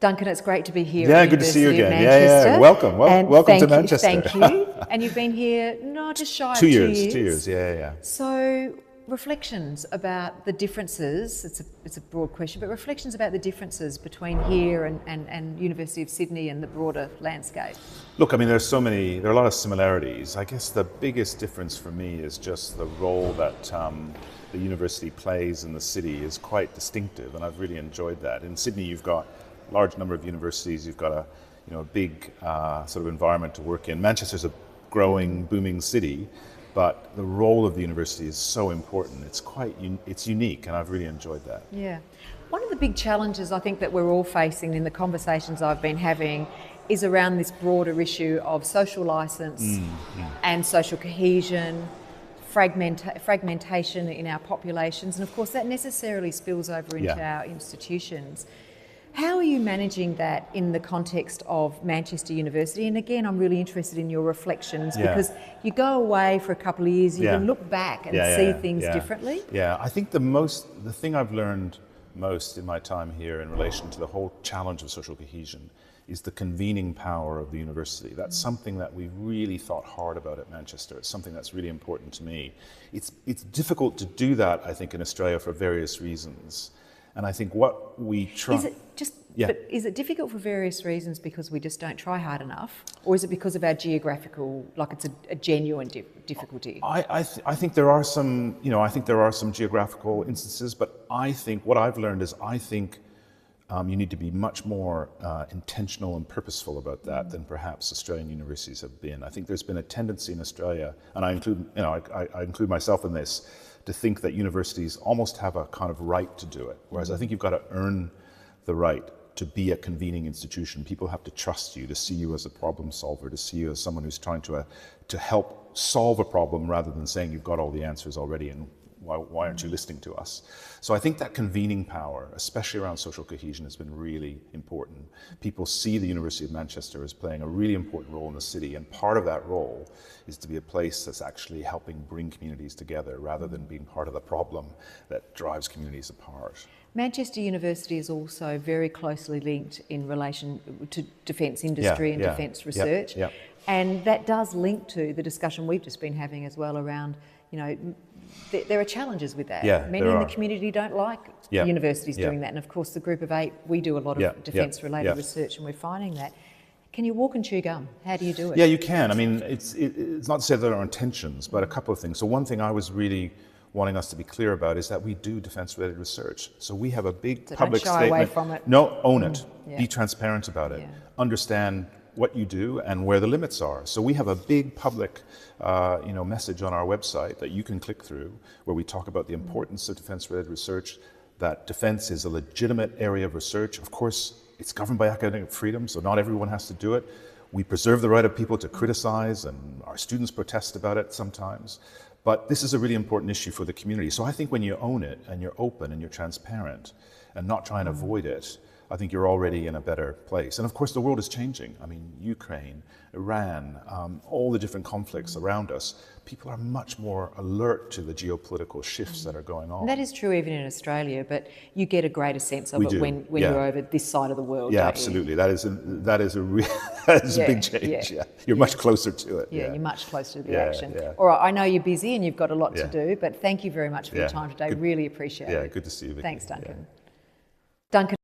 Duncan, it's great to be here. Yeah, at the good to see you University again. of Manchester. Welcome. Welcome to Manchester. Thank you. And you've been here, just shy of 2 years. 2 years, yeah. So, reflections about the differences, it's a broad question, but reflections about the differences between here and University of Sydney and the broader landscape. Look, I mean, there are a lot of similarities. I guess the biggest difference for me is just the role that the university plays in the city is quite distinctive, and I've really enjoyed that. In Sydney, you've got a large number of universities, you've got a big sort of environment to work in. Manchester's a growing, booming city, but the role of the university is so important. It's unique, and I've really enjoyed that. Yeah. One of the big challenges I think that we're all facing in the conversations I've been having is around this broader issue of social licence and social cohesion, fragmentation in our populations, and of course that necessarily spills over into our institutions. How are you managing that in the context of Manchester University? And again, I'm really interested in your reflections because you go away for a couple of years, you can look back and see things differently. Yeah, I think the thing I've learned most in my time here in relation to the whole challenge of social cohesion is the convening power of the university. That's something that we've really thought hard about at Manchester. It's something that's really important to me. It's difficult to do that, I think, in Australia for various reasons. And I think what we try... But is it difficult for various reasons because we just don't try hard enough? Or is it because of our geographical, like it's a genuine difficulty? I think there are some, geographical instances, but I think what I've learned is you need to be much more intentional and purposeful about that than perhaps Australian universities have been. I think there's been a tendency in Australia, and I include myself in this, to think that universities almost have a kind of right to do it, whereas I think you've got to earn the right to be a convening institution. People have to trust you, to see you as a problem solver, to see you as someone who's trying to help solve a problem rather than saying you've got all the answers already and why aren't you listening to us? So I think that convening power, especially around social cohesion, has been really important. People see the University of Manchester as playing a really important role in the city, and part of that role is to be a place that's actually helping bring communities together rather than being part of the problem that drives communities apart. Manchester University is also very closely linked in relation to defence industry and defence research. And that does link to the discussion we've just been having as well around, there are challenges with that. Many in the community don't like universities doing that. And of course, the Group of 8, we do a lot of defence-related research, and we're finding that. Can you walk and chew gum? How do you do it? Yeah, you can. I mean, it's not to say there are intentions, but a couple of things. So one thing I was really wanting us to be clear about is that we do defence-related research. So we have a big public don't shy statement. Away from it. No, own it. Be transparent about it. Understand what you do and where the limits are. So we have a big public message on our website that you can click through, where we talk about the importance of defence-related research, that defence is a legitimate area of research. Of course, it's governed by academic freedom, so not everyone has to do it. We preserve the right of people to criticise, and our students protest about it sometimes. But this is a really important issue for the community. So I think when you own it and you're open and you're transparent and not try and avoid it, I think you're already in a better place. And of course, the world is changing. I mean, Ukraine, Iran, all the different conflicts around us, people are much more alert to the geopolitical shifts that are going on. And that is true even in Australia, but you get a greater sense of it when you're over this side of the world. Yeah, absolutely. That is a big change. You're much closer to it. You're much closer to the action. All right, I know you're busy and you've got a lot to do, but thank you very much for your time today. Really appreciate it. Good to see you, Vicki. Thanks, Duncan. Duncan.